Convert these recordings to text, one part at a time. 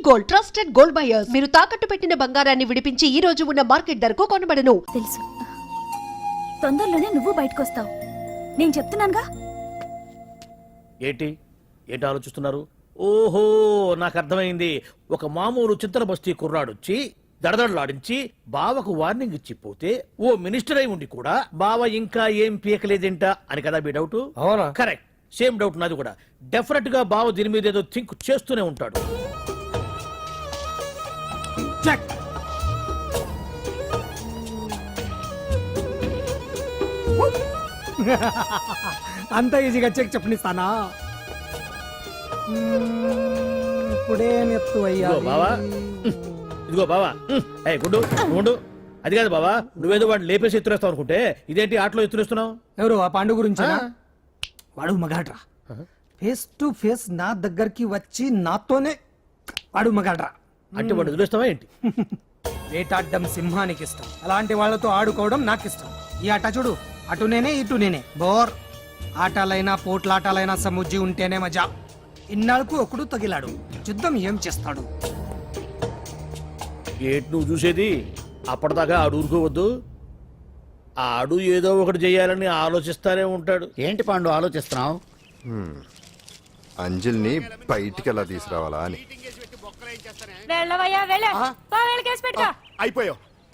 Gold, trusted gold buyers. మీరు తాకట్టు పెట్టిన బంగారాన్ని విడిపించి ఈ రోజు ఉన్న మార్కెట్ ధరకు కొనబడను. తెలుసు, తొందరలోనే నువ్వు బయటకు వస్తావు. నేను చెప్తున్నానుగా. ఏంటి ఏంటి ఆలోచిస్తున్నారు? ఓహో, నాకు అర్థమైంది. ఒక మామూలు చింతన బస్తీ కుర్రాడొచ్చి దడదడలాడించి బావకు వార్నింగ్ ఇచ్చి పోతే ఓ మినిస్టర్ అయి ఉండి కూడా బావ ఇంకా ఏం పీకలేదేంట అని కదా మీ డౌట్? అవునా? కరెక్ట్, సేమ్ డౌట్ నాది కూడా. డెఫినెట్ గా బావ దీని మీద ఏదో థింక్ చేస్తూనే ఉంటాడు. అంత ఈజీగా చెక్ చెప్పనిస్తానా? ఇప్పుడే నెత్తు అయ్యా. ఇదిగో బావా, ఇదిగో బావా. ఏ గుడ్డు గుండు, అది కాదు బావా, నువ్వేదో వాడిని లేపేసి ఎత్తురేస్తావు అనుకుంటే ఇదేంటి ఆటలో ఎత్తురేస్తున్నావు? ఎవరు ఆ పాండు గురించి? వాడు మగాడ్రా. ఫేస్ టు ఫేస్ నా దగ్గరికి వచ్చి నాతోనే వాడు మగాడ్రా. అంటే వాడు వదిలేస్తావా ఏంటి? వేటాడ్డం సింహానికి ఇష్టం, అలాంటి వాళ్ళతో ఆడుకోవడం నాకు ఇష్టం. ఈ ఆట చూడు, అటు నేనే ఇటు నేనే. బోర్. ఆటలైనా పోట్లాటలైనా సముజ్జి ఉంటేనే మజా. ఇన్నాళ్ళకు ఒకడు తగిలాడు, యుద్ధం ఏం చేస్తాడు? ఏంటి నువ్వు చూసేది? అప్పటిదాకా ఆడు ఊరుకోవద్దు. ఆడు ఏదో ఒకటి చేయాలని ఆలోచిస్తానే ఉంటాడు. ఏంటి పాండు ఆలోచిస్తున్నావు? అంజలిని బయటికి ఎలా తీసుకురావాలా అని.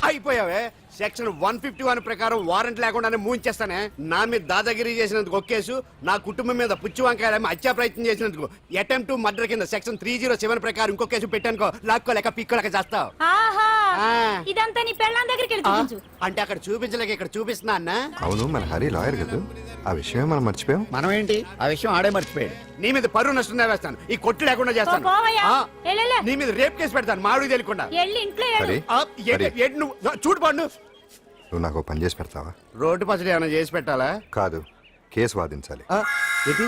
అయిపోయావే. సెక్షన్ 151 ప్రకారం వారెంట్ లేకుండానే మూయించేస్తానే. నా మీద దాదాగిరి చేసినందుకు ఒక కేసు, నా కుటుంబం మీద పుచ్చి వంకాయలేమో హత్యా ప్రయత్నం చేసినందుకు అటెంప్ట్ టు మర్డర్ కింద సెక్షన్ 307 ప్రకారం ఇంకో కేసు పెట్టానుకో, లాక్కోలేక పిక్కోలేక చేస్తావు. ఇదంతా నీ పెళ్ళాం దగ్గరికి వెళ్ళి చూపించు. అంటే అక్కడ చూపించలేక ఇక్కడ చూపిస్తున్నా అన్న. అవును, మన హరి లాయర్ కదా, ఆ విషయమే మనం మర్చిపోయాం. మనం ఏంటి ఆ విషయం ఆడే మర్చిపోయాడు. నీ మీద పరువు నష్టం వేస్తాను, ఈ కొట్టు లేకుండా చేస్తాను. నీ మీద రేప్ కేసు పెడతాను మాడు తెలియకుండా. హరి, హరి, నువ్వు చూడు పండు, నువ్వు నాకు ఓ పని చేసి పెడతావా? రోడ్డు పచ్చడి ఏమైనా చేసి పెట్టాలా? కాదు, కేసు వాదించాలి. ఏంటి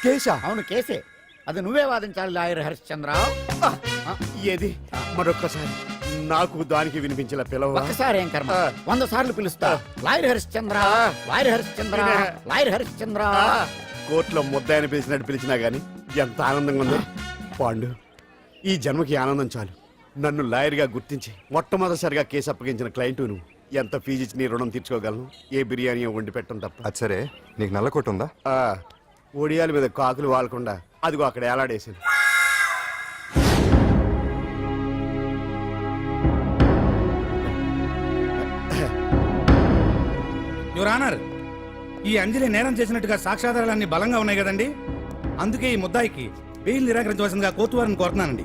కేసా? అవును, కేసే. అది నువ్వే వాదించాలి లాయర్ హరిశ్చంద్ర. ఏది మరొక్కసారి నాకు దానికి వినిపించిన పిలవ. ఒక్కసారి ఏం కర్మ, 100 సార్లు పిలుస్తా. Lawyer Harishchandra, lawyer Harishchandra, lawyer Harishchandra. కోర్టులో ముద్దాయని పిలిచినట్టు పిలిచినా గానీ ఎంత ఆనందంగా ఉందో. పాండు, ఈ జన్మకి ఆనందం చాలు. నన్ను లాయర్గా గుర్తించి మొట్టమొదటిసారిగా కేసు అప్పగించిన క్లయింట్ నువ్వు. ఎంత ఫీజు ఇచ్చి నీ రుణం తీర్చుకోగలను? ఏ బిర్యానీ వండి పెట్టడం తప్ప. అది సరే, నీకు నల్ల కొట్టు ఉందా? ఒడియాల మీద కాకులు వాలకుండా అదిగో అక్కడ ఏలాడేసింది. యువర్ ఆనర్, ఈ అంజలి నేరం చేసినట్టుగా సాక్ష్యాధారాలన్నీ బలంగా ఉన్నాయి కదండి. అందుకే ఈ ముద్దాయికి బెయిల్ నిరాకరించవలసిందిగా కోర్టు వారిని కోరుతున్నానండి.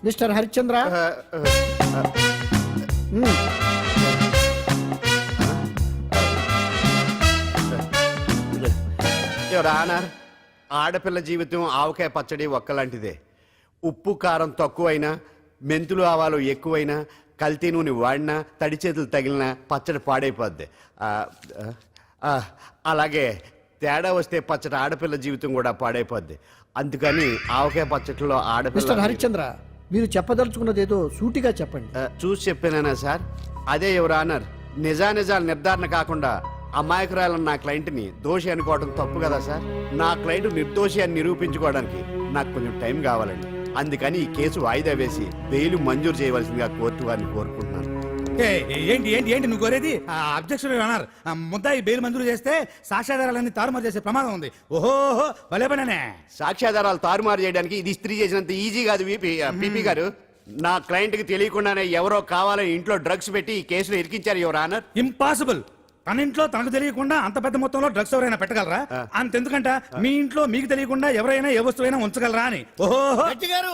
మిస్టర్ హరిశ్చంద్ర, యువర్ ఆనర్, ఆడపిల్ల జీవితం ఆవకాయ పచ్చడి ఒక్కలాంటిదే. ఉప్పు కారం తక్కువైనా, మెంతులు ఆవాలు ఎక్కువైనా, కల్తీ నూనె వాడినా, తడి చేతులు తగిలినా పచ్చడి పాడైపోద్ది. అలాగే తేడా వస్తే పచ్చడి ఆడపిల్ల జీవితం కూడా పాడైపోద్ది. అందుకని ఆవకాయ పచ్చడిలో ఆడపిల్ల. హరిశ్చంద్ర, మీరు చెప్పదలుచుకున్నది ఏదో సూటిగా చెప్పండి. చూసి చెప్పానా సార్? అదే యువర్ ఆనర్, నిజానిజాలు నిర్ధారణ కాకుండా అమాయకురాలన్న నా క్లయింట్ని దోషి అనుకోవడం తప్పు కదా సార్? నా క్లయింట్ నిర్దోషి అని నిరూపించుకోవడానికి నాకు కొంచెం టైం కావాలండి. అందుకని ఈ కేసు వాయిదా వేసి బెయిల్ మంజూరు చేయవలసిందిగా కోర్టు వారిని కోరుకుంటున్నాను. ఏంటి ఏంటి ఏంటి నువ్వు కోరేది? అబ్జెక్షన్ యువర్ ఆనర్, ముద్దాయి బెయిల్ మంజూరు చేస్తే సాక్ష్యాధారాలన్నీ తారుమారు చేసే ప్రమాదం ఉంది. ఓహో భలే పనేనే. సాక్ష్యాధారాలు తారుమారు చేయడానికి ఇది ఇస్త్రీ చేసినంత ఈజీ కాదు పీపీ గారు. నా క్లయింట్ కి తెలియకుండానే ఎవరో కావాలని ఇంట్లో డ్రగ్స్ పెట్టి ఈ కేసులో ఇరికించారు యువర్ ఆనర్. ఇంపాసిబుల్. తన ఇంట్లో తనకు తెలియకుండా అంత పెద్ద మొత్తంలో డ్రగ్స్ ఎవరైనా పెట్టగలరా? అంతెందుకంట మీ ఇంట్లో మీకు తెలియకుండా ఎవరైనా ఏ వస్తువైనా ఉంచగలరా అని. ఓహో గారు,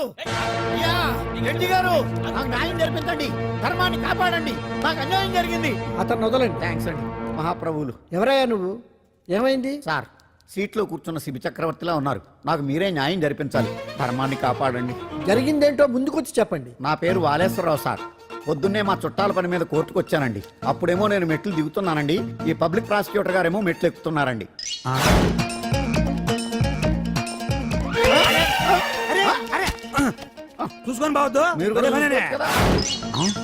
నాకు న్యాయం జరిపించండి, ధర్మాన్ని కాపాడండి, నాకు అన్యాయం జరిగింది. అతను వదలండి. థ్యాంక్స్ అండి మహాప్రభువులు. ఎవరయ్యా నువ్వు? ఏమైంది సార్, సీట్లో కూర్చున్న శిబి చక్రవర్తిలా ఉన్నారు. నాకు మీరే న్యాయం జరిపించాలి, ధర్మాన్ని కాపాడండి. జరిగిందేంటో ముందుకొచ్చి చెప్పండి. నా పేరు వాలేశ్వరరావు సార్. పొద్దున్నే మా చుట్టాల పని మీద కోర్టుకు వచ్చానండి. అప్పుడేమో నేను మెట్లు దిగుతున్నానండి, ఈ పబ్లిక్ ప్రాసిక్యూటర్ గారేమో మెట్లు ఎక్కుతున్నారండి. చూసుకొని బావద్దు. మీరు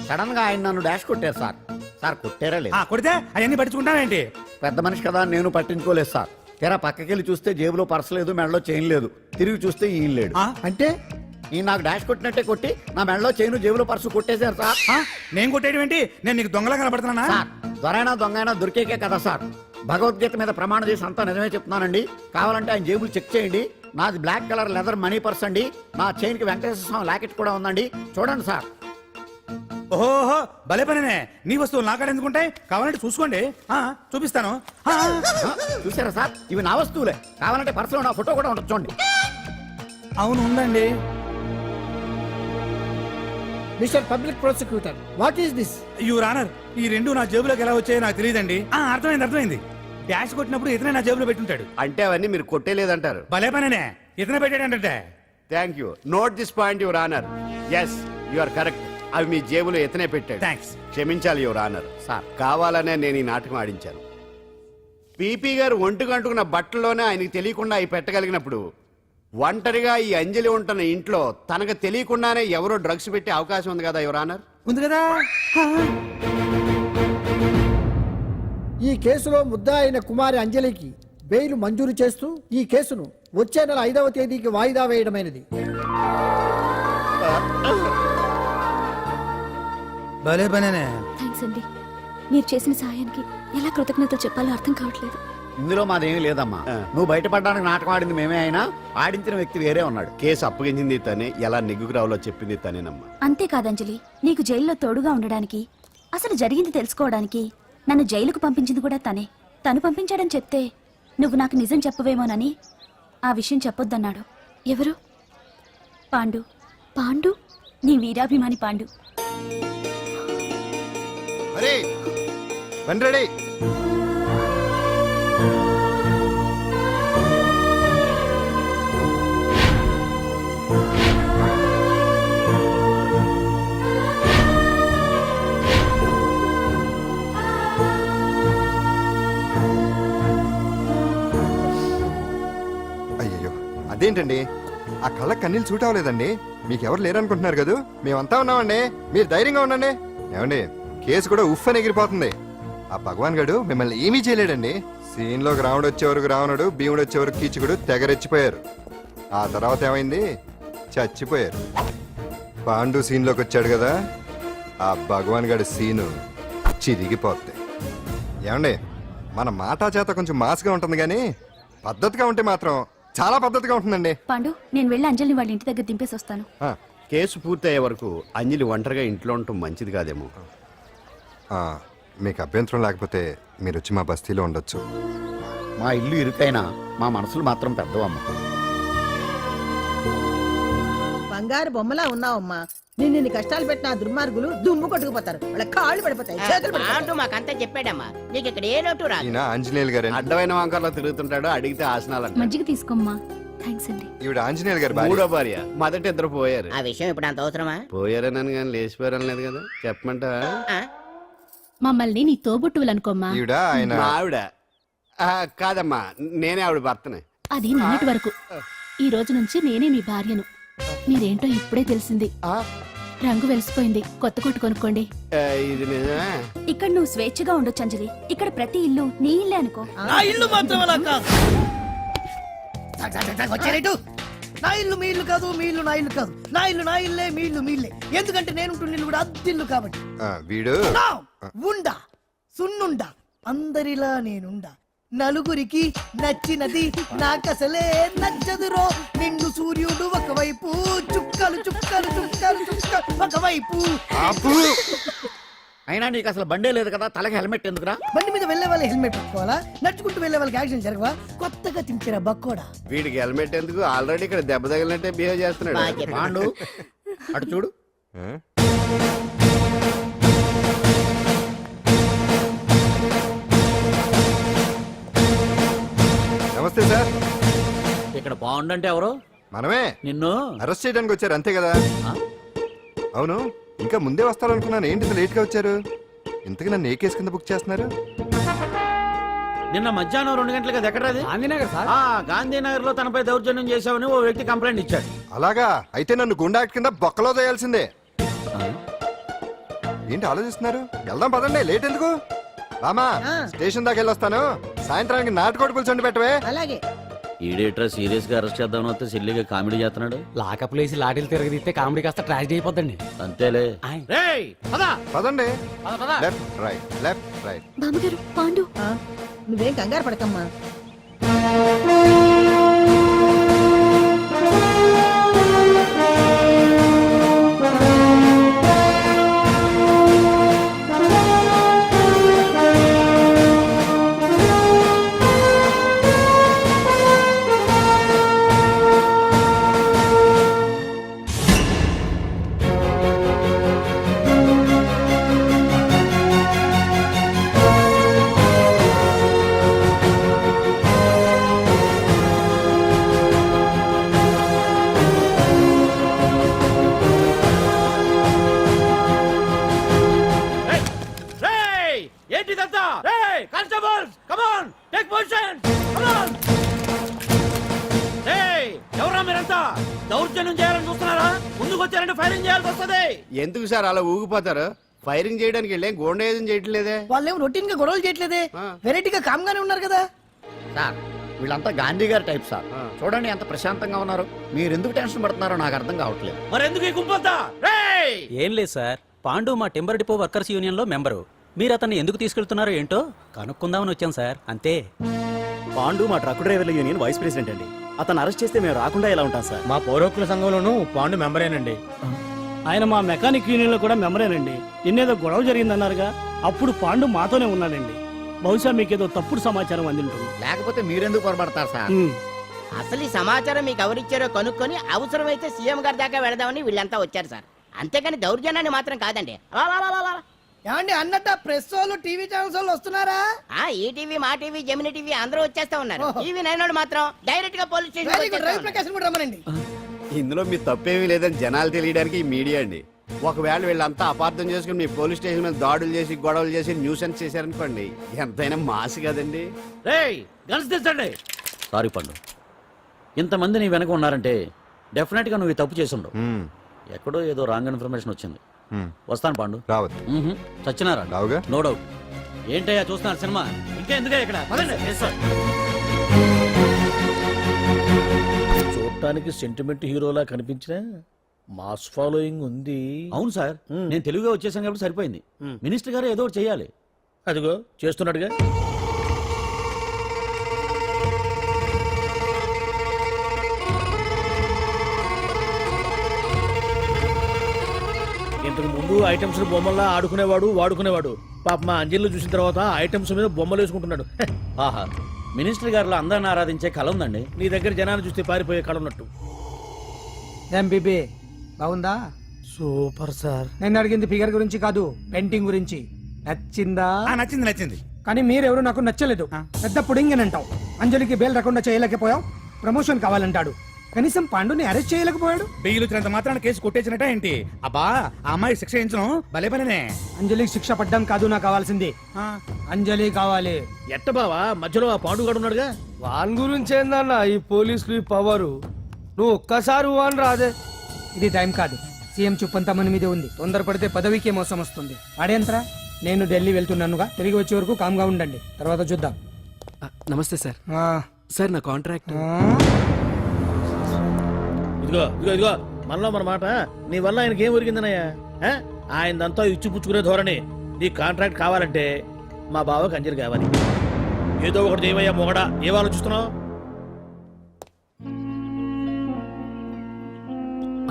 సడన్ గా ఆయన నన్ను డాష్ కొట్టారు సార్. సార్ కొట్టారా లేదు? కొడితే అవన్నీ పట్టించుకుంటానేంటి? పెద్ద మనిషి కదా నేను పట్టించుకోలేదు సార్. తెరా పక్కకెళ్ళి చూస్తే జేబులో పర్స్ లేదు, మెడలో చైన్ లేదు. తిరిగి చూస్తే ఈయన లేడు. అంటే ఈ నాకు డాష్ కొట్టినట్టే కొట్టి నా మెడలో చైను జేబులో పర్సు కొట్టేశారు సార్. ఆ? నేను కొట్టేయడం ఏంటి? నేను నీకు దొంగలా కనబడుతున్నానా? సార్ దొరైనా దొంగైనా దొరికేకే కదా సార్. భగవద్గీత మీద ప్రమాణం చేసి అంతా నిజమే చెప్తున్నానండి. కావాలంటే ఆయన జేబులు చెక్ చేయండి. నాది black colour leather money purse అండి. నా చైన్ కి వెంకటేశ్వర స్వామి లాకెట్ కూడా ఉందండి. చూడండి సార్. ఓహో భలే పనినే. నీ వస్తువులు నాకాడ ఎందుకుంటాయి? కావాలంటే చూసుకోండి. చూపిస్తాను. చూసారా సార్, ఇవి నా వస్తువులే. కావాలంటే పర్సులో నా ఫోటో కూడా ఉంటుంది చూడండి. అవును ఉందండి. Mister public prosecutor, what is this? Your honour, ఈ రెండు నా జేబులోకి ఎలా వచ్చాయో నాకు తెలియదండి. అర్థమైంది. డాష్ కొట్టినప్పుడు ఇతనే నా జేబులో పెట్టుంటాడు. అంటే అవన్నీ మీరు కొట్టేలేదంటారు. భలే పనినే, ఇతనే పెట్టాడంటే. Thank you. Note this point your honour. Yes you are correct. అవి మీ జేబులో ఎత్తనే పెట్టాడు. థ్యాంక్స్. క్షమించాలి యువర్ ఆనర్. సార్ కావాలనే నేను ఈ నాటకం ఆడించాను. పీపీ గారు ఒంటికంటుకున్న బట్టల్లోనే ఆయనకి తెలియకుండా అవి పెట్టగలిగినప్పుడు ఒంటరిగా ఈ అంజలి ఉంటున్న ఇంట్లో తనకు తెలియకుండానే ఎవరో డ్రగ్స్ పెట్టే అవకాశం ఉంది కదా యువర్ ఆనర్. ఉంది కదా. ఈ కేసులో ముద్దా అయిన కుమారి అంజలికి బెయిల్ మంజూరు చేస్తూ ఈ కేసును వచ్చే నెల 5వ తేదీకి వాయిదా వేయడమైనది. భలే పనినే. థ్యాంక్స్ అండి. మీరు చేసిన సహాయానికి ఎలా కృతజ్ఞతలు చెప్పాలో అర్థం కావట్లేదు. ఇందులో మాదేమీ లేదమ్మా. నువ్వు బయటపడడానికి నాటకం ఆడింది మేమే అయినా ఆడించిన వ్యక్తి వేరే ఉన్నాడు. కేసు అప్పగించింది తనే, ఎలా నెగ్గుకు రావాలో చెప్పింది తనేనమ్మా. అంతేకాదంజలి, నీకు జైల్లో తోడుగా ఉండడానికి, అసలు జరిగింది తెలుసుకోవడానికి నన్ను జైలుకు పంపించింది కూడా తనే. తను పంపించాడని చెప్తే నువ్వు నాకు నిజం చెప్పవేమోనని ఆ విషయం చెప్పొద్దన్నాడు. ఎవరు? పాండు. పాండు, నీ వీరాభిమాని పాండు. అరే బండి రెడీ. అయ్యయ్యో అదేంటండి, ఆ కళ్ళ కన్నీళ్ళు సూట్ అవ్వలేదండి. మీకెవరు లేరనుకుంటున్నారు కదా, మేమంతా ఉన్నామండి. మీరు ధైర్యంగా ఉండండి. ఏమండి, కేసు కూడా ఉఫ్ అని ఎగిరిపోతుంది. ఆ భగవాన్ గడు మిమ్మల్ని ఏమీ చేయలేడండి. సీన్ లోకి రావణుడు వచ్చే వరకు రావణుడు, భీముడు వచ్చే వరకు కీచుకుడు తెగరెచ్చిపోయారు. ఆ తర్వాత ఏమైంది? చచ్చిపోయారు. పాండు సీన్ లోకి వచ్చాడు కదా, ఆ భగవాన్ గడి సీను చిరిగిపోద్ది. ఏమండి, మన మాటా చేత కొంచెం మాస్గా ఉంటుంది కానీ పద్ధతిగా ఉంటే మాత్రం చాలా పద్ధతిగా ఉంటుందండి. పాండు, నేను వెళ్ళి అంజలిని వాళ్ళ ఇంటి దగ్గర దింపేసి వస్తాను. ఆ, కేసు పూర్తయ్యే వరకు అంజలి ఒంటరిగా ఇంట్లో ఉండటం మంచిది కాదేమో. ఆ, మీకు అభ్యంతరం లేకపోతే మీరు వచ్చి మా బస్తీలో ఉండొచ్చు. మా ఇల్లు ఇరుకైనా మా మనసులు మాత్రం పెద్దవమ్మ. బంగారు బొమ్మలా ఉన్నావమ్మా. నిన్ను కష్టాలు పెట్టిన ఆ దుర్మార్గులు దుమ్ము కొట్టుకుపోతారు. వాళ్ళ కాళ్ళు పడిపోతాయి, చేతులు పడిపోతాయి. అంటూ మాకంతా చెప్పాడమ్మా. నీకు ఇక్కడ ఏ లోటు రాదు. ఈయన ఆంజనేయులు గారు. అడ్డమైన వంకర్లో తిరుగుతుంటాడు, అడిగితే ఆసనాలంట. మజ్జిగ తీసుకోమ్మా. థ్యాంక్స్ అండి. ఈవిడ ఆంజనేయులు గారు మూడో భార్య. మొదటి ఇద్దరు పోయారు. ఆ విషయం ఇప్పుడు అంత అవసరమా? పోయారనని కానీ లేచిపోయారని లేదు కదా. చెప్పమంట ఆ? మమ్మల్ని నీ తోబుట్టువులనుకోమ్మా. ఈవిడ ఆయన మా ఆవిడ. కాదమ్మా, నేనే ఆవిడ భర్తనే. అది నిన్నటి వరకు. ఈ రోజు నుంచి నేనే మీ భార్యను. మీరేంటో ఇప్పుడే తెలిసింది. రంగు వెలిసిపోయింది. కొత్త కొట్టు కొనుక్కోండి. ఇది నిజమే. ఇక్కడ నువ్వు స్వేచ్ఛగా ఉండొచ్చు అంజలి. ఇక్కడ ప్రతి ఇల్లు నీ ఇల్లే అనుకో. నా ఇల్లు మాత్రం అలా కాదు. వచ్చారేటు. నా ఇల్లు మీ ఇల్లు కాదు, మీ ఇల్లు నా ఇల్లు కాదు. నా ఇల్లు నా ఇల్లే, మీ ఇల్లు మీ ఇల్లే. ఎందుకంటే నేను ఉంటున్న ఇల్లు కూడా అద్దిల్లు కాబట్టి. వీడు నా ఉండా సున్నుండా అందరిలా నేనుండా. నలుగురికి నచ్చినది నాకసలే నచ్చదురో. నిన్ను సూర్యుడు ఒకవైపు, చుక్కలు చుక్కలు చుక్కలు చుక్కలు ఒకవైపు. అయినా నీకు అసలు బండే లేదు కదా, తలకి హెల్మెట్ ఎందుకురా? బండి మీద వెళ్లే వాళ్ళు హెల్మెట్ పెట్టుకోవాలా? నడుచుకుంటూ వెళ్లే వాళ్ళకి యాక్సిడెంట్ జరగవా? కొత్తగా తింటారా బక్కోడా? వీడికి హెల్మెట్ ఎందుకు? ఆల్రెడీ ఇక్కడ దెబ్బ తగిలినట్టే బిహేవ్ చేస్తున్నాడు. బాగా చెప్పావు. పాండు అటు చూడు. ఆ? నమస్తే సార్. ఇక్కడ బాగుండంటే ఎవరు? మనమే. నిన్ను అరెస్ట్ చేయడానికి వచ్చారు అంతే కదా? అవును, ఇంకా ముందే వస్తారనుకున్నాను. ఏంటి లేట్ గా వచ్చారు? ఇంతకు నన్ను ఏ కేసు కింద బుక్ చేస్తున్నారు? నిన్న మధ్యాహ్నం 2 గంటలకు అది ఎక్కడ? గాంధీనగర్ సార్. గాంధీనగర్ లో తనపై దౌర్జన్యం చేశామని ఓ వ్యక్తి కంప్లైంట్ ఇచ్చాడు. అలాగా? అయితే నన్ను గుండా యాక్ట్ కింద బొక్కలో చేయాల్సిందే. ఏంటి ఆలోచిస్తున్నారు? వెళ్దాం పదండి, లేట్ ఎందుకు? రామా, స్టేషన్ దాకా వెళ్ళొస్తాను. సాయంత్రానికి నాటుకోడి పులుసు వండి పెట్టవే. అలాగే. ఈడేట్రా సీరియస్ గా అరెస్ట్ చేద్దామని వస్తే సిల్లిగా కామెడీ చేస్తున్నాడు. లాకప్ లేసి లాఠీలు తిరగదిస్తే కామెడీ కాస్త ట్రాజడీ అయిపోద్దండి. అంతేలే. రేయ్ పద పదండి. పద పద. Left right left right. బామ్మగారు పాండు ఆ, నువ్వేం కంగారు పడకమ్మా. రేయ్ ఏంటిదంతా? రేయ్ constables come on take position come on. రేయ్ ఎవరా మీరంతా? దౌర్జన్యం చేయాలని చూస్తున్నారా? ముందుకు వచ్చారంటే ఫైరింగ్ చేయాల్సి వస్తది. ఎందుకు సార్ అలా ఊగిపోతారు? ఫైరింగ్ చేయడానికి వెళ్ళే గోండేజం చేయట్లేదే. వాళ్ళేం రొటీన్ గా గొడవలు చేయట్లేదే, వెరైటీగా కామ్ గానే ఉన్నారు కదా. సార్ వీళ్ళంతా గాంధీ గారి టైప్ సార్. చూడండి ఎంత ప్రశాంతంగా ఉన్నారు. మీరు ఎందుకు టెన్షన్ పడుతున్నారో నాకు అర్థం కావట్లేదు. మరి ఎందుకు ఈ గుంపంతా? రేయ్ ఏం లేదు సార్, పాండు మా టింబర్ డిపో వర్కర్స్ యూనియన్ లో మెంబరు. మీరు అతన్ని ఎందుకు తీసుకెళ్తున్నారో ఏంటో కనుక్కుందామని వచ్చాం సార్, అంతే. పాండు మా ట్రక్ డ్రైవర్ల యూనియన్ వైస్ ప్రెసిడెంట్ అండి. అతను అరెస్ట్ చేస్తే మేము రాకుండా ఎలా ఉంటాం సార్? మా పౌరోక్కుల సంఘంలోనూ పాండు మెంబరేనండి. ఆయన మా మెకానిక్ యూనియన్ లో కూడా మెంబరేనండి. నిన్నేదో గొడవ జరిగిందన్నారుగా, అప్పుడు పాండు మాతోనే ఉన్నాడండి. బహుశా మీకేదో తప్పుడు సమాచారం అందింటుంది. లేకపోతే మీరెందుకు పొరపడతారు సార్? అసలు ఈ సమాచారం మీకు ఎవరిచ్చారో కనుక్కొని అవసరమైతే సీఎం గారి దాకా వెళదామని వీళ్ళంతా వచ్చారు సార్. అంతేకాని దౌర్జన్యాన్ని మాత్రం కాదండి. ఏమండి అన్నట్ట ప్రెస్ వాళ్ళు టీవీ ఛానల్స్ వాళ్ళు వస్తున్నారా? ఈ టీవీ మా టీవీ జెమిని టీవీ అందరూ వచ్చేస్తా ఉన్నారు. టీవీ నైనోడు మాత్రం డైరెక్ట్ గా పోలీస్ స్టేషన్ రవిప్రకాశ్ కూడా రమ్మనండి. ఇందులో మీ తప్పేమీ లేదని జనాలు తెలియడానికి ఈ మీడియా అండి. ఒకవేళ వీళ్ళంతా అపార్థం చేసుకుని మీ పోలీస్ స్టేషన్ మీద దాడులు చేసి గొడవలు చేసి న్యూసెన్స్ చేశారనుకోండి, ఎంతైనా మాసి కదండి. రేయ్ గన్స్ తెచ్చండి. సారీ పండు, ఇంతమంది నీ వెనక ఉన్నారంటే డెఫినెట్ గా నువ్వు ఈ తప్పు చేసి ఉండవు. ఎక్కడో ఏదో రాంగ్ ఇన్ఫర్మేషన్ వచ్చింది. వస్తాను పాండు. రావద్దు. చచ్చినారా? రావుగా. No doubt. ఏంటయ్యా చూస్తున్నారు సినిమా? ఇంకా ఎందుకే ఇక్కడ? పదండి. చూడటానికి సెంటిమెంట్ హీరోలా కనిపించిన మాస్ ఫాలోయింగ్ ఉంది. అవును సార్, నేను తెలుగుగా వచ్చేసాను కాబట్టి సరిపోయింది. మినిస్టర్ గారు ఏదో ఒకటి చేయాలి. అదిగో చేస్తున్నాడుగా. ఇంతకు ముందు ఐటమ్స్ బొమ్మల్లా ఆడుకునేవాడు, వాడుకునేవాడు. పాప మా అంజలిలో చూసిన తర్వాత ఐటమ్స్ మీద బొమ్మలు వేసుకుంటున్నాడు. ఆహా, మినిస్టర్ గారిలో అందరిని ఆరాధించే కళ ఉందండి. నీ దగ్గర జనాలు చూస్తే పారిపోయే కళ ఉన్నట్టు. ఎంబీబీ బాగుందా? Super sir. నేను అడిగింది ఫిగర్ గురించి కాదు, పెయింటింగ్ గురించి. నచ్చిందా? నచ్చింది నచ్చింది. కానీ మీరెవరు నాకు నచ్చలేదు. పెద్ద పుడింగ్ అంటావు. అంజలికి బెయిల్ రాకుండా చేయలేకపోయావు. ప్రమోషన్ కావాలంటాడు. కనీసం పాండుని అరెస్ట్ చేయలేకపోయాడు. బెయిల్ వచ్చినంత మాత్రాన కేసు కొట్టేసినట్ట ఏంటి? అబ్బా ఆ అమ్మాయి శిక్ష వేయించడం భలే పనినే. అంజలికి శిక్ష పడ్డం కాదు నాకు కావాల్సింది. అంజలి కావాలి. ఎట్ట బావా మధ్యలో ఆ పాండుగాడు ఉన్నాడుగా. వాన్ గురించి ఏందన్నా ఈ పోలీసులు ఈ పవరు? నువ్వు ఒక్కసారి వాన్ రాదే. ఇది టైం కాదు. సీఎం చూపంతా మన మీదే ఉంది. తొందరపడితే పదవికే మోసం వస్తుంది. అడేంతరా, నేను ఢిల్లీ వెళ్తున్నానుగా. తిరిగి వచ్చే వరకు కామ్గా ఉండండి, తర్వాత చూద్దాం. నమస్తే సార్. సార్ నా కాంట్రాక్ట్. ఇదిగో ఇదిగో ఇదిగో మనలో మన మాట. నీ వల్ల ఆయనకి ఏం ఒరిగిందనయ్యా? ఆయనదంతా ఇచ్చిపుచ్చుకునే ధోరణి. నీ కాంట్రాక్ట్ కావాలంటే మా బావకి అంజలి కావాలి. ఏదో ఒకటి ఏమయ్యా మొగడా, ఏం ఆలోచిస్తున్నావు?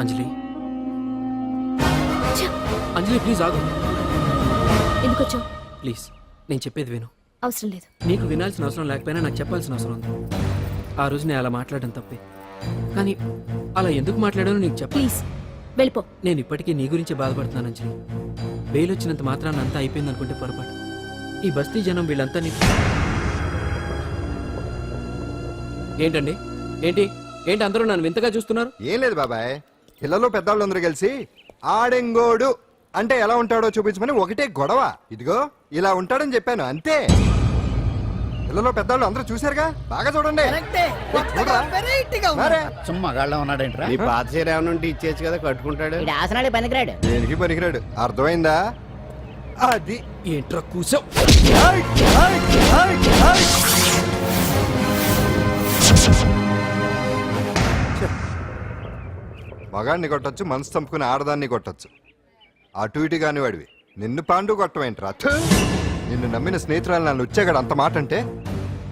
అంజలి, అంజలి ప్లీజ్ ఆగు. ఎందుకు వచ్చావు? ప్లీజ్ నేను చెప్పేది విను. అవసరం లేదు. నీకు వినాల్సిన అవసరం లేకపోయినా నాకు చెప్పాల్సిన అవసరం ఉంది. ఆ రోజు నేను అలా మాట్లాడడం తప్పే, కానీ అలా ఎందుకు మాట్లాడానో నీకు చెప్ప. ప్లీజ్ వెళ్ళిపో. నేను ఇప్పటికీ నీ గురించి బాధపడుతున్నాను అంజలి. బెయిల్ వచ్చినంత మాత్రాన అంతా అయిపోయింది అనుకుంటే పొరపాటు. ఈ బస్తీ జనం వీళ్ళంతా ఏంటండి? ఏంటి ఏంటి అందరూ నన్ను వింతగా చూస్తున్నారు? ఏం లేదు బాబాయ్, పిల్లలు పెద్దవాళ్ళు అందరూ కలిసి ఆడెంగోడు అంటే ఎలా ఉంటాడో చూపించమని ఒకటే గొడవ. ఇదిగో ఇలా ఉంటాడని చెప్పాను అంతే. పిల్లలు పెద్దవాళ్ళు అందరూ చూశారుగా, బాగా చూడండి. మగాళ్ళ ఉన్నాడేంట్రా? నీ పాత చీర ఏమైనా ఉంటే ఇచ్చేచ్చు కదా, కట్టుకుంటాడు. ఆసనాలు పనికిరాడు. దేనికి పనికిరాడు, అర్థమైందా? అది ఏంట్రా కూసావ్? ఏయ్! మగాడిని కొట్టొచ్చు, మనసు చంపుకుని ఆడదాన్ని కొట్టొచ్చు. అటు ఇటు కాని వాడివి నిన్ను పాండు కొట్టమేంట్రా? థు! నిన్ను నమ్మిన స్నేహితురాలు నన్ను వచ్చాగాడు అంత మాట అంటే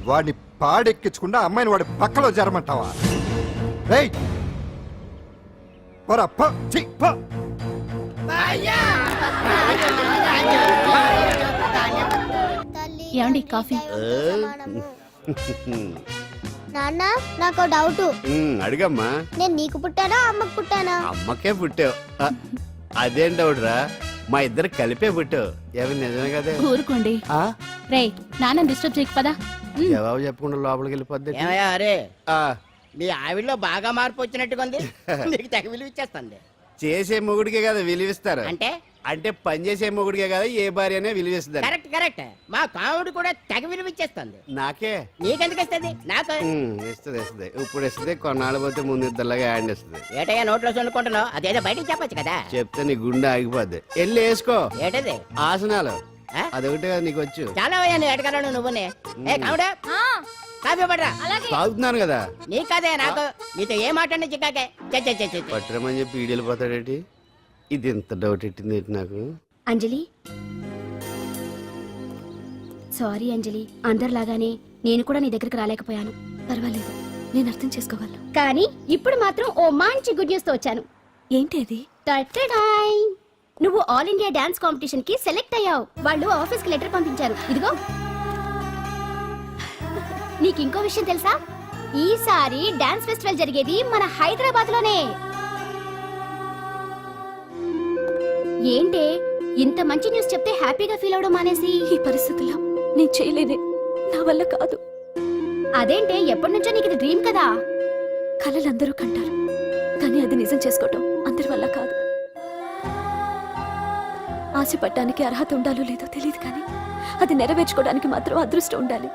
వాడిని పాడెక్కించకుండా అమ్మాయిని వాడి పక్కలో జరమంటావా? రేయ్ పోరా, పో, ఛీ, పో. ఏమండి కాఫీ? నాన్న నాకు డౌట్. అడిగమ్మా. నేను నీకు పుట్టానా అమ్మకు పుట్టానా? అమ్మకే పుట్టావు. అదేం డౌట్ రా, మా ఇద్దరు కలిపే పుట్టావు. ఏమి నిజమే కదా? ఊరుకోండి. ఆ? రే నాన్న డిస్టర్బ్ చేయకు పదా. జవాబు చెప్పకుండా లోపలికి వెళ్ళిపోద్ది. ఏమయ్యా అరే, ఆ, మీ ఆవిడలో బాగా మార్పు వచ్చినట్టుగా ఉంది. నీకు తెగ విలువ ఇచ్చేస్తుంది. చేసే మొగుడికే కదా విలువిస్తారు. అంటే అంటే పని చేసే మొగుడికే కదా ఏ భార్య అనే విలువిస్తారు. Correct correct. మా కాముడు కూడా తెగ విలువ ఇచ్చేస్తుంది. నాకే నీకెందుకు ఇస్తుంది? నాకు ఇస్తుంది ఇస్తుంది. ఇప్పుడు ఇస్తుంది, కొన్నాళ్ళు పోతే ముందు ఇద్దరులాగా హ్యాండ్ ఇస్తుంది. ఏటయ్యా నోట్లో చల్లుకుంటున్నావు? అదేదో బయటికి చెప్పొచ్చు కదా. చెప్తే నీ గుండె ఆగిపోద్ది. వెళ్ళి వేసుకో ఏటది? ఆసనాలు. ఆ? అదొకటే కదా నీకు వచ్చు. చాలా అయ్యా నువ్వు ఎడగలను నువ్వునే. ఏ కాముడా కాఫీ పడరా. తాగుతున్నాను కదా. నీ కాదే నాకు. నీతో ఏ మాట చిక్కాకే. పట్టరమని చెప్పి ఈడు వెళ్ళిపోతాడేటి? ఇది ఎంత డౌట్ ఎట్టింది ఏంటి నాకు? అంజలి సారీ అంజలి, అందరిలాగానే నేను కూడా నీ దగ్గరికి రాలేకపోయాను. పర్వాలేదు, నేను అర్థం చేసుకోగలను. కానీ ఇప్పుడు మాత్రం ఓ మంచి గుడ్ న్యూస్ తో వచ్చాను. ఏంటి అది? నువ్వు ఆల్ ఇండియా డాన్స్ కాంపిటీషన్ కి సెలెక్ట్ అయ్యావు. వాళ్ళు ఆఫీస్ కి లెటర్ పంపించారు. ఇదిగో. నీకు ఇంకో విషయం తెలుసా? ఈసారి డాన్స్ ఫెస్టివల్ జరిగేది మన హైదరాబాద్ లోనే. ఏంటే ఇంత మంచి న్యూస్ చెప్తే హ్యాపీగా ఫీల్ అవడం మానేసి? ఈ పరిస్థితుల్లో నేను చేయలేనే, నా వల్ల కాదు. అదేంటే, ఎప్పటి నుంచో నీకు ఇది డ్రీమ్ కదా? కలలు అందరూ కంటారు, కానీ అది నిజం చేసుకోవటం అందరి వల్ల కాదు. ఆశపడటానికి అర్హత ఉండాలో లేదో తెలియదు, కానీ అది నెరవేర్చుకోవడానికి మాత్రం అదృష్టం ఉండాలి.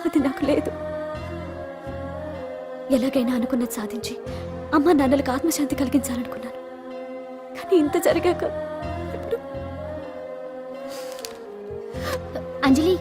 అది నాకు లేదు. ఎలాగైనా అనుకున్నది సాధించి అమ్మా నాన్నలకు ఆత్మశాంతి కలిగించాలనుకున్నాను. కానీ ఇంత జరిగాక ఇప్పుడు అంజలి